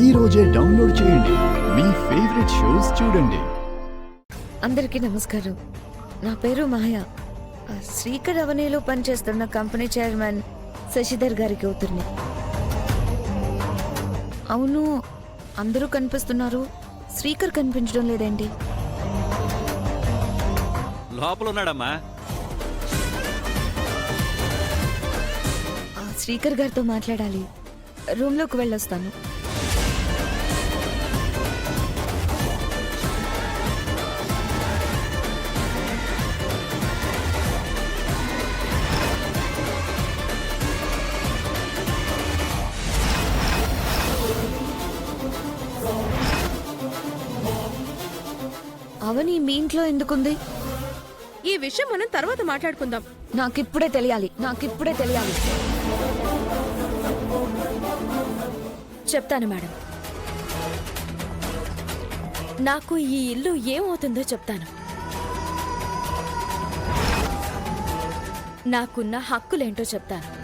ఈ రోజే డౌన్లోడ్ చేయండి. మీ ఫేవరెట్ షోస్ చూడండి. అందరికీ నమస్కారం. నా పేరు మాయ. శ్రీకర్ అవనీలో పనిచేస్తున్న కంపెనీ చైర్మన్ శశిధర్ గారి కూతుర్ని. అవును, అందరూ కనిపిస్తున్నారు, శ్రీకర్ కనిపించడం లేదేంటి? లోపల ఉన్నాడమ్మా. శ్రీకర్ గారితో మాట్లాడాలి. రూమ్లోకి వెళ్ళొస్తాను. అవని మీ ఇంట్లో ఎందుకుంది? ఈ విషయం మనం తర్వాత మాట్లాడుకుందాం. నాకిప్పుడే తెలియాలి. చెప్తాను మేడం. నాకు ఈ ఇల్లు ఏమవుతుందో చెప్తాను. నాకున్న హక్కులేంటో చెప్తాను.